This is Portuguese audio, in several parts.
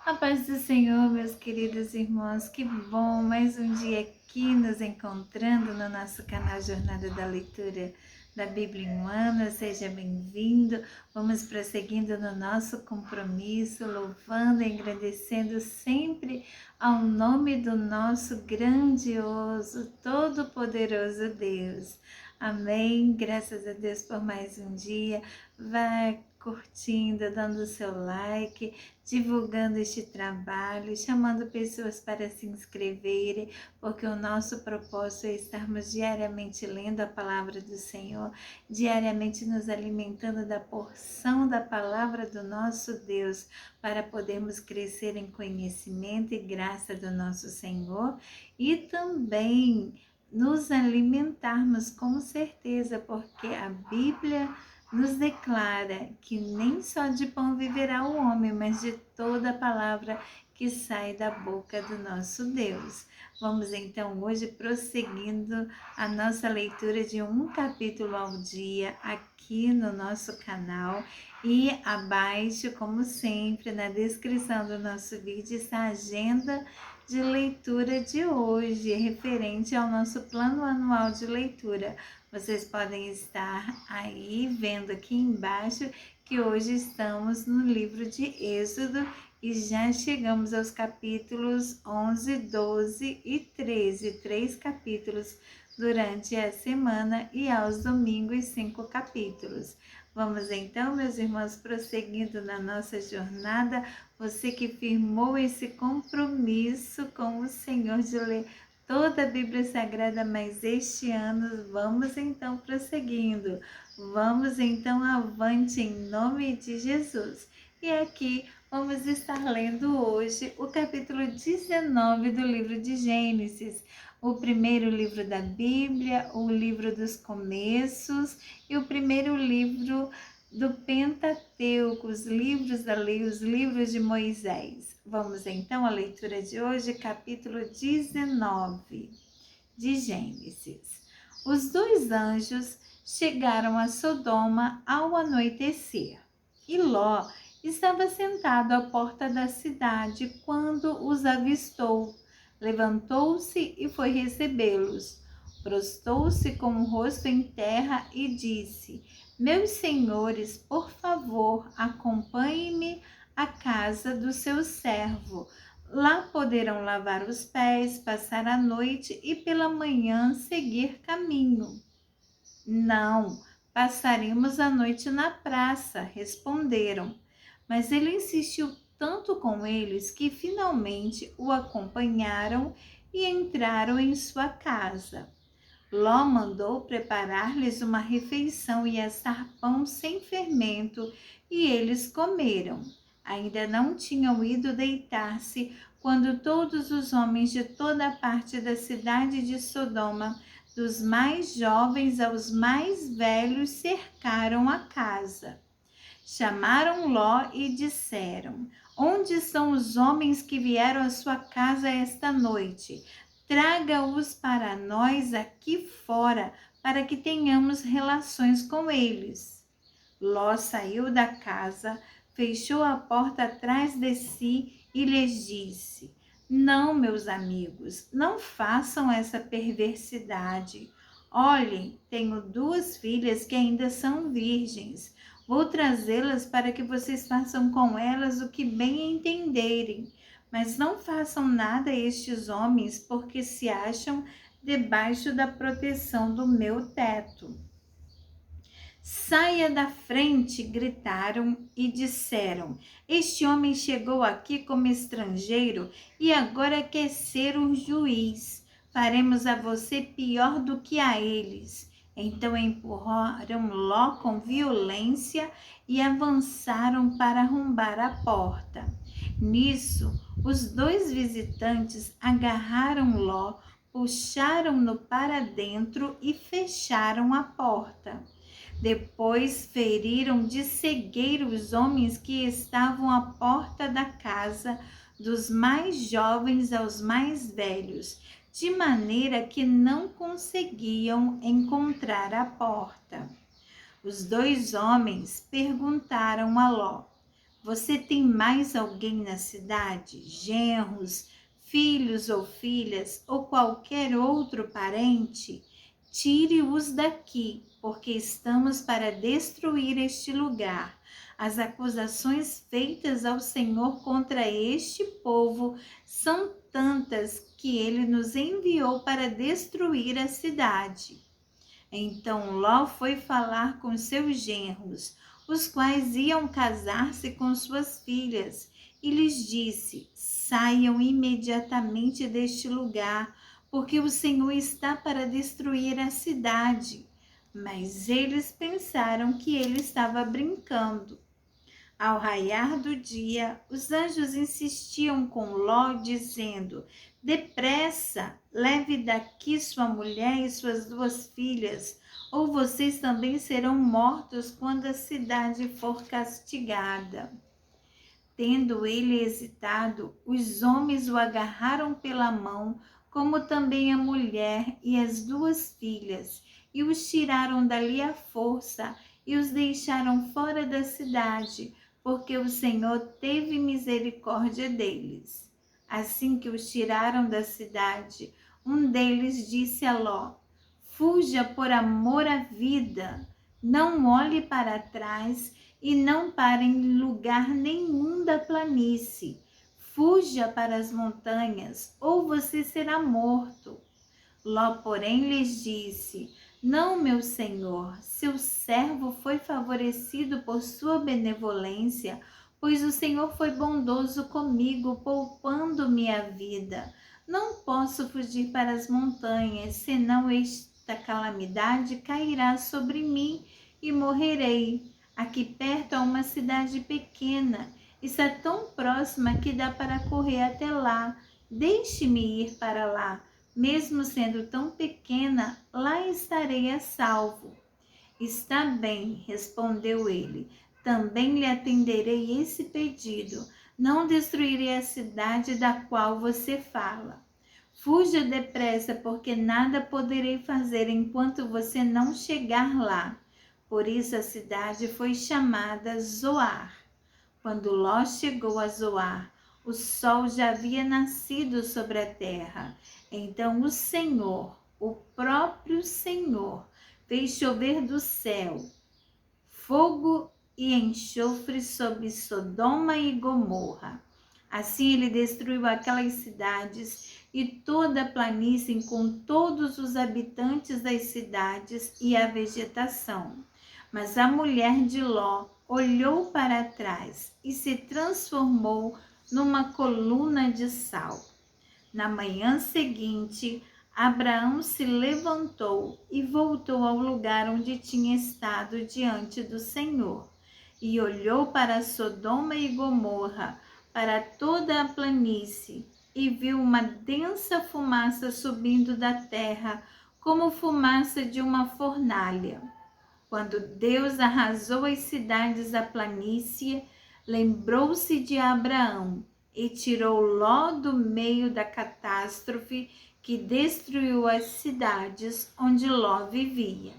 A paz do Senhor, meus queridos irmãos, que bom mais um dia aqui nos encontrando no nosso canal Jornada da Leitura da Bíblia em um Ano. Seja bem-vindo. Vamos prosseguindo no nosso compromisso, louvando e agradecendo sempre ao nome do nosso grandioso, todo-poderoso Deus. Amém. Graças a Deus por mais um dia. Vai curtindo, dando o seu like, divulgando este trabalho, chamando pessoas para se inscreverem, porque o nosso propósito é estarmos diariamente lendo a palavra do Senhor, diariamente nos alimentando da porção da palavra do nosso Deus, para podermos crescer em conhecimento e graça do nosso Senhor e também nos alimentarmos com certeza, porque a Bíblia nos declara que nem só de pão viverá o homem, mas de toda a palavra que sai da boca do nosso Deus. Vamos então hoje prosseguindo a nossa leitura de um capítulo ao dia aqui no nosso canal, e abaixo, como sempre, na descrição do nosso vídeo está a agenda de leitura de hoje, referente ao nosso plano anual de leitura. Vocês podem estar aí vendo aqui embaixo que hoje estamos no livro de Êxodo e já chegamos aos capítulos 11, 12 e 13, 3 capítulos durante a semana, e aos domingos 5 capítulos. Vamos então, meus irmãos, prosseguindo na nossa jornada, você que firmou esse compromisso com o Senhor de ler toda a Bíblia Sagrada, mas este ano vamos então prosseguindo, vamos então avante em nome de Jesus. E aqui vamos estar lendo hoje o capítulo 19 do livro de Gênesis, o primeiro livro da Bíblia, o livro dos começos e o primeiro livro do Pentateuco, os livros da lei, os livros de Moisés. Vamos então à leitura de hoje, capítulo 19 de Gênesis. Os dois anjos chegaram a Sodoma ao anoitecer, e Ló estava sentado à porta da cidade quando os avistou. Levantou-se e foi recebê-los. Prostou-se com o rosto em terra e disse: Meus senhores, por favor, acompanhem-me à casa do seu servo. Lá poderão lavar os pés, passar a noite e pela manhã seguir caminho. Não, passaremos a noite na praça, responderam. Mas ele insistiu tanto com eles que finalmente o acompanharam e entraram em sua casa. Ló mandou preparar-lhes uma refeição e assar pão sem fermento, e eles comeram. Ainda não tinham ido deitar-se quando todos os homens de toda a parte da cidade de Sodoma, dos mais jovens aos mais velhos, cercaram a casa. Chamaram Ló e disseram: Onde são os homens que vieram à sua casa esta noite? Traga-os para nós aqui fora, para que tenhamos relações com eles. Ló saiu da casa, fechou a porta atrás de si e lhes disse: Não, meus amigos, não façam essa perversidade. Olhem, tenho 2 filhas que ainda são virgens. Vou trazê-las para que vocês façam com elas o que bem entenderem. Mas não façam nada a estes homens, porque se acham debaixo da proteção do meu teto. Saia da frente, gritaram e disseram: Este homem chegou aqui como estrangeiro e agora quer ser um juiz. Faremos a você pior do que a eles. Então empurraram Ló com violência e avançaram para arrombar a porta. Nisso, os 2 visitantes agarraram Ló, puxaram-no para dentro e fecharam a porta. Depois feriram de cegueira os homens que estavam à porta da casa, dos mais jovens aos mais velhos, de maneira que não conseguiam encontrar a porta. Os 2 homens perguntaram a Ló: Você tem mais alguém na cidade? Genros, filhos ou filhas, ou qualquer outro parente? Tire-os daqui, porque estamos para destruir este lugar. As acusações feitas ao Senhor contra este povo são tantas que ele nos enviou para destruir a cidade. Então Ló foi falar com seus genros, os quais iam casar-se com suas filhas, e lhes disse: saiam imediatamente deste lugar, porque o Senhor está para destruir a cidade. Mas eles pensaram que ele estava brincando. Ao raiar do dia, os anjos insistiam com Ló, dizendo: depressa, leve daqui sua mulher e suas 2 filhas, ou vocês também serão mortos quando a cidade for castigada. Tendo ele hesitado, os homens o agarraram pela mão, como também a mulher e as 2 filhas, e os tiraram dali à força e os deixaram fora da cidade, porque o Senhor teve misericórdia deles. Assim que os tiraram da cidade, um deles disse a Ló: fuja por amor à vida, não olhe para trás e não pare em lugar nenhum da planície. Fuja para as montanhas, ou você será morto. Ló, porém, lhes disse: não, meu senhor, seu servo foi favorecido por sua benevolência, pois o Senhor foi bondoso comigo, poupando-me a vida. Não posso fugir para as montanhas, senão esta calamidade cairá sobre mim e morrerei. Aqui perto há uma cidade pequena, está tão próxima que dá para correr até lá. Deixe-me ir para lá. Mesmo sendo tão pequena, lá estarei a salvo. Está bem, respondeu ele. Também lhe atenderei esse pedido. Não destruirei a cidade da qual você fala. Fuja depressa, porque nada poderei fazer enquanto você não chegar lá. Por isso a cidade foi chamada Zoar. Quando Ló chegou a Zoar, o sol já havia nascido sobre a terra. Então o Senhor, o próprio Senhor, fez chover do céu fogo e enxofre sobre Sodoma e Gomorra. Assim ele destruiu aquelas cidades e toda a planície com todos os habitantes das cidades e a vegetação. Mas a mulher de Ló olhou para trás e se transformou numa coluna de sal. Na manhã seguinte, Abraão se levantou e voltou ao lugar onde tinha estado diante do Senhor, e olhou para Sodoma e Gomorra, para toda a planície, e viu uma densa fumaça subindo da terra, como fumaça de uma fornalha. Quando Deus arrasou as cidades da planície, lembrou-se de Abraão e tirou Ló do meio da catástrofe que destruiu as cidades onde Ló vivia.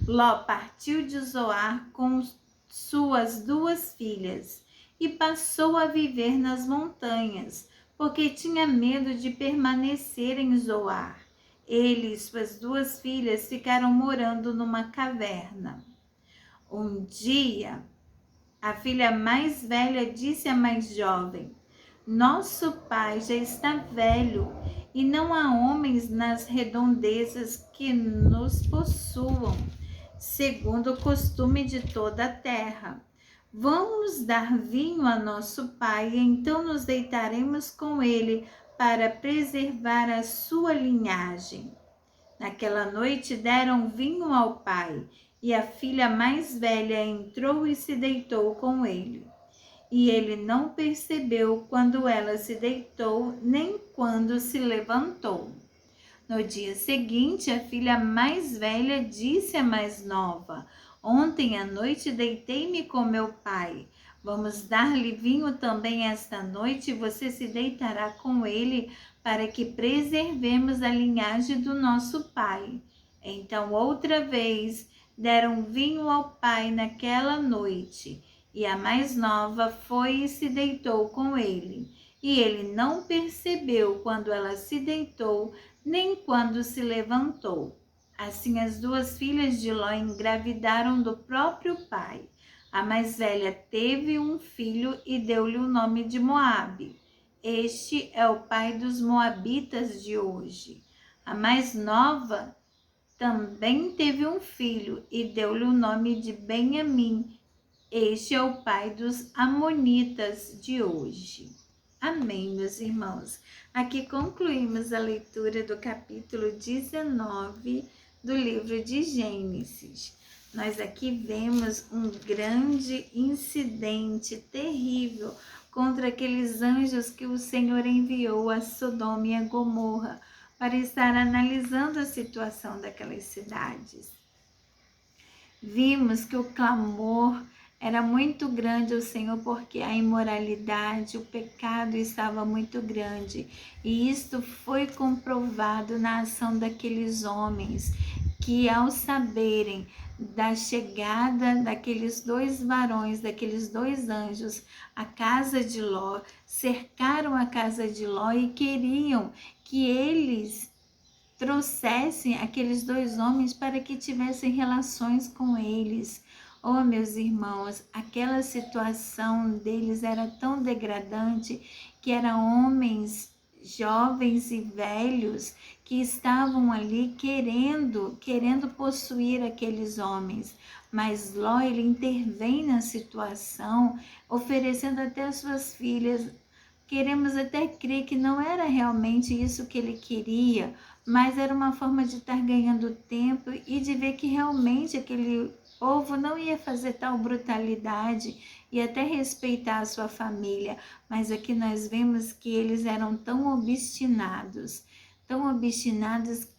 Ló partiu de Zoar com suas 2 filhas e passou a viver nas montanhas, porque tinha medo de permanecer em Zoar. Ele e suas 2 filhas ficaram morando numa caverna. Um dia, a filha mais velha disse à mais jovem: nosso pai já está velho e não há homens nas redondezas que nos possuam, segundo o costume de toda a terra. Vamos dar vinho a nosso pai e então nos deitaremos com ele para preservar a sua linhagem. Naquela noite deram vinho ao pai, e a filha mais velha entrou e se deitou com ele. E ele não percebeu quando ela se deitou, nem quando se levantou. No dia seguinte, a filha mais velha disse à mais nova: ontem à noite deitei-me com meu pai. Vamos dar-lhe vinho também esta noite e você se deitará com ele para que preservemos a linhagem do nosso pai. Então, outra vez, deram vinho ao pai naquela noite e a mais nova foi e se deitou com ele. E ele não percebeu quando ela se deitou, nem quando se levantou. Assim as duas filhas de Ló engravidaram do próprio pai. A mais velha teve um filho e deu-lhe o nome de Moabe. Este é o pai dos moabitas de hoje. A mais nova também teve um filho e deu-lhe o nome de Benjamim. Este é o pai dos amonitas de hoje. Amém, meus irmãos. Aqui concluímos a leitura do capítulo 19 do livro de Gênesis. Nós aqui vemos um grande incidente terrível contra aqueles anjos que o Senhor enviou a Sodoma e a Gomorra para estar analisando a situação daquelas cidades. Vimos que o clamor era muito grande ao Senhor porque a imoralidade, o pecado estava muito grande. E isto foi comprovado na ação daqueles homens que, ao saberem da chegada daqueles dois varões, daqueles dois anjos, à casa de Ló, cercaram a casa de Ló e queriam que eles trouxessem aqueles dois homens para que tivessem relações com eles. Oh, meus irmãos, aquela situação deles era tão degradante que eram homens jovens e velhos que estavam ali querendo possuir aqueles homens. Mas Ló, ele intervém na situação, oferecendo até as suas filhas. Queremos até crer que não era realmente isso que ele queria, mas era uma forma de estar ganhando tempo e de ver que realmente aquele povo não ia fazer tal brutalidade e até respeitar a sua família. Mas aqui nós vemos que eles eram tão obstinados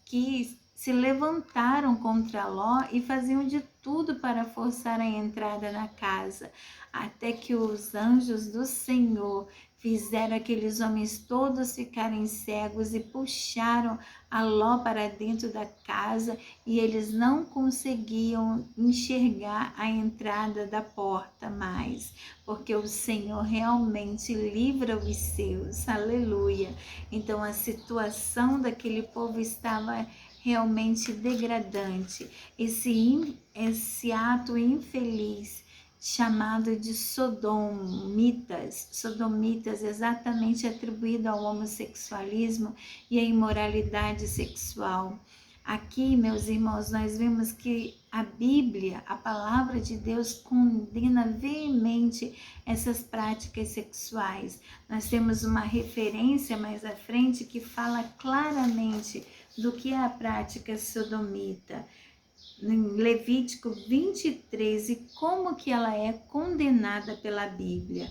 que se levantaram contra Ló e faziam de tudo para forçar a entrada na casa, até que os anjos do Senhor fizeram aqueles homens todos ficarem cegos e puxaram a Ló para dentro da casa e eles não conseguiam enxergar a entrada da porta mais, porque o Senhor realmente livra os seus, aleluia. Então a situação daquele povo estava realmente degradante, esse ato infeliz chamado de sodomitas, exatamente atribuído ao homossexualismo e à imoralidade sexual. Aqui, meus irmãos, nós vemos que a Bíblia, a palavra de Deus, condena veemente essas práticas sexuais. Nós temos uma referência mais à frente que fala claramente do que é a prática sodomita. Em Levítico 23, e como que ela é condenada pela Bíblia.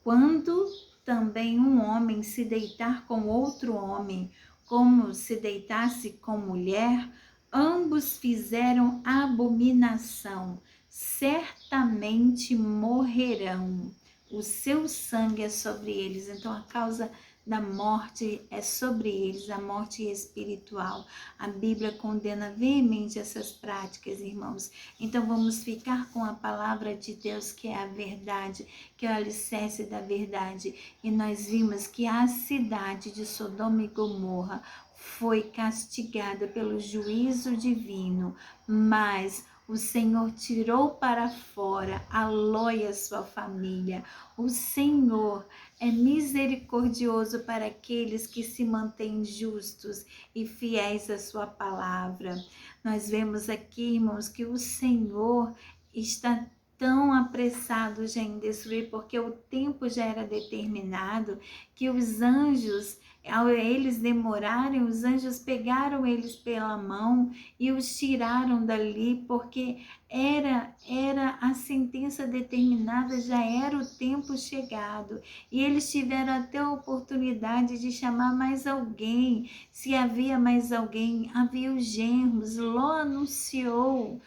Quando também um homem se deitar com outro homem, como se deitasse com mulher, ambos fizeram abominação, certamente morrerão. O seu sangue é sobre eles. Então a causa da morte é sobre eles, a morte espiritual. A Bíblia condena veemente essas práticas, irmãos. Então vamos ficar com a palavra de Deus, que é a verdade, que é o alicerce da verdade. E nós vimos que a cidade de Sodoma e Gomorra foi castigada pelo juízo divino, mas o Senhor tirou para fora a Ló e a sua família. O Senhor é misericordioso para aqueles que se mantêm justos e fiéis à sua palavra. Nós vemos aqui, irmãos, que o Senhor está tão apressado já em destruir, porque o tempo já era determinado, que os anjos, ao eles demorarem, os anjos pegaram eles pela mão e os tiraram dali, porque era a sentença determinada, já era o tempo chegado. E eles tiveram até a oportunidade de chamar mais alguém. Se havia mais alguém, havia os genros. Ló anunciou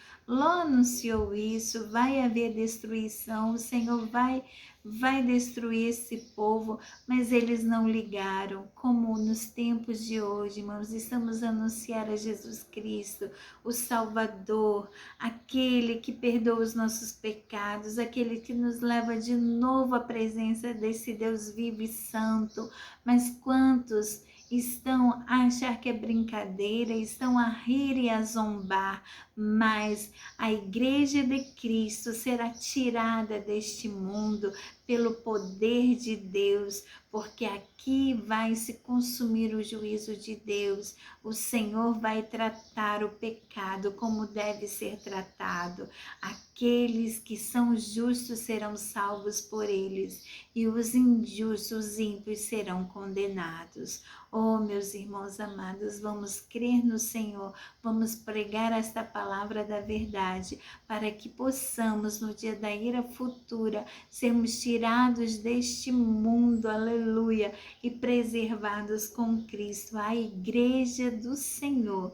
isso, vai haver destruição, o Senhor vai vai destruir esse povo, mas eles não ligaram. Como nos tempos de hoje, irmãos, estamos a anunciar a Jesus Cristo, o Salvador, aquele que perdoa os nossos pecados, aquele que nos leva de novo à presença desse Deus vivo e santo. Mas quantos estão a achar que é brincadeira, estão a rir e a zombar, mas a igreja de Cristo será tirada deste mundo pelo poder de Deus, porque aqui vai se consumir o juízo de Deus. O Senhor vai tratar o pecado como deve ser tratado. Aqueles que são justos serão salvos por eles, e os injustos, os ímpios, serão condenados. Oh, meus irmãos amados, vamos crer no Senhor, vamos pregar esta palavra da verdade, para que possamos, no dia da ira futura, sermos tirados deste mundo, aleluia, e preservados com Cristo, a igreja do Senhor,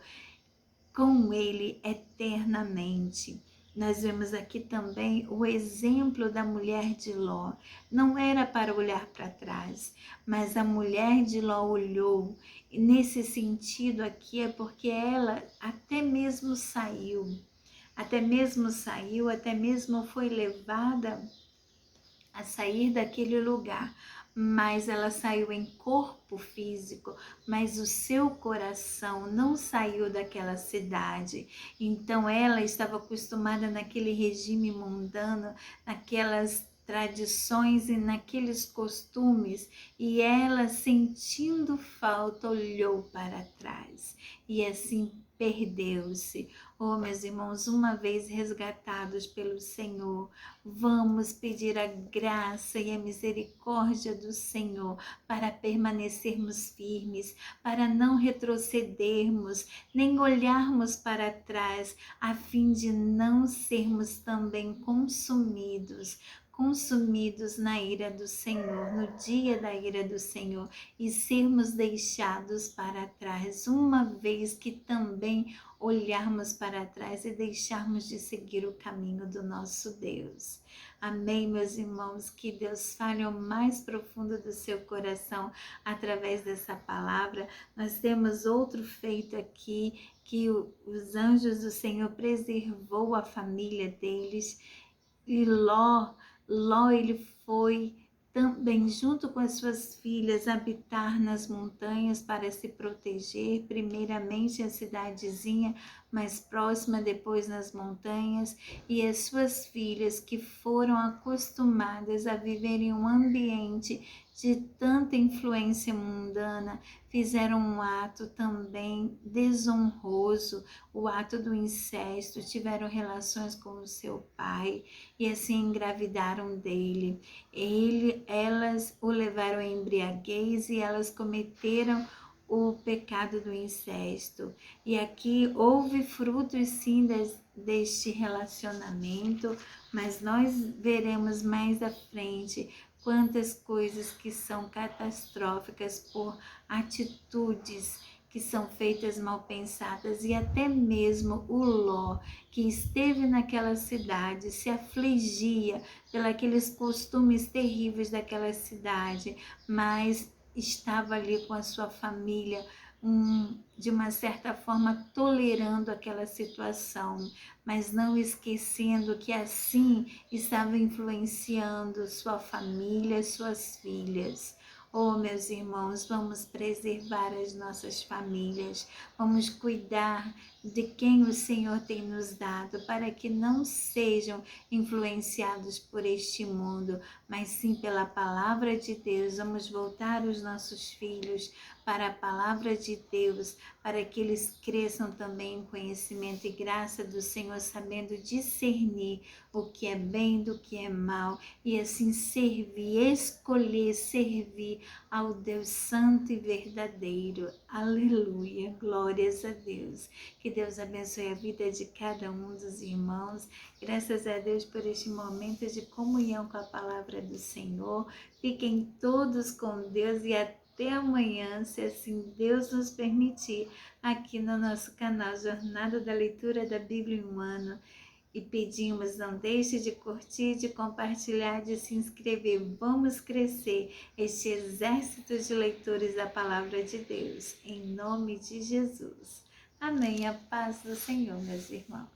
com Ele eternamente. Nós vemos aqui também o exemplo da mulher de Ló. Não era para olhar para trás, mas a mulher de Ló olhou. E nesse sentido aqui é porque ela até mesmo saiu, até mesmo foi levada a sair daquele lugar, mas ela saiu em corpo físico, mas o seu coração não saiu daquela cidade. Então ela estava acostumada naquele regime mundano, naquelas tradições e naqueles costumes, e ela, sentindo falta, olhou para trás e assim perdeu-se. Oh, meus irmãos, uma vez resgatados pelo Senhor, vamos pedir a graça e a misericórdia do Senhor para permanecermos firmes, para não retrocedermos, nem olharmos para trás, a fim de não sermos também consumidos na ira do Senhor, no dia da ira do Senhor, e sermos deixados para trás, uma vez que também olharmos para trás e deixarmos de seguir o caminho do nosso Deus. Amém, meus irmãos? Que Deus fale ao mais profundo do seu coração através dessa palavra. Nós temos outro feito aqui, que os anjos do Senhor preservou a família deles, e Ló, ele foi também junto com as suas filhas habitar nas montanhas para se proteger, primeiramente a cidadezinha mais próxima, depois nas montanhas, e as suas filhas que foram acostumadas a viver em um ambiente de tanta influência mundana, fizeram um ato também desonroso, o ato do incesto, tiveram relações com o seu pai e assim engravidaram dele. Elas o levaram à embriaguez e elas cometeram o pecado do incesto. E aqui houve frutos sim deste relacionamento, mas nós veremos mais à frente quantas coisas que são catastróficas por atitudes que são feitas mal pensadas, e até mesmo o Ló, que esteve naquela cidade, se afligia pelos costumes terríveis daquela cidade, mas estava ali com a sua família, de uma certa forma tolerando aquela situação, mas não esquecendo que assim estava influenciando sua família, suas filhas. Oh, meus irmãos, vamos preservar as nossas famílias, vamos cuidar de quem o Senhor tem nos dado, para que não sejam influenciados por este mundo, mas sim pela palavra de Deus. Vamos voltar os nossos filhos para a palavra de Deus, para que eles cresçam também em conhecimento e graça do Senhor, sabendo discernir o que é bem do que é mal, e assim escolher servir ao Deus santo e verdadeiro. Aleluia, glórias a Deus. Que Deus abençoe a vida de cada um dos irmãos. Graças a Deus por este momento de comunhão com a palavra do Senhor. Fiquem todos com Deus e até amanhã, se assim Deus nos permitir, aqui no nosso canal Jornada da Leitura da Bíblia em um Ano. e pedimos, não deixe de curtir, de compartilhar, de se inscrever. Vamos crescer este exército de leitores da Palavra de Deus, em nome de Jesus. Amém. A paz do Senhor, meus irmãos.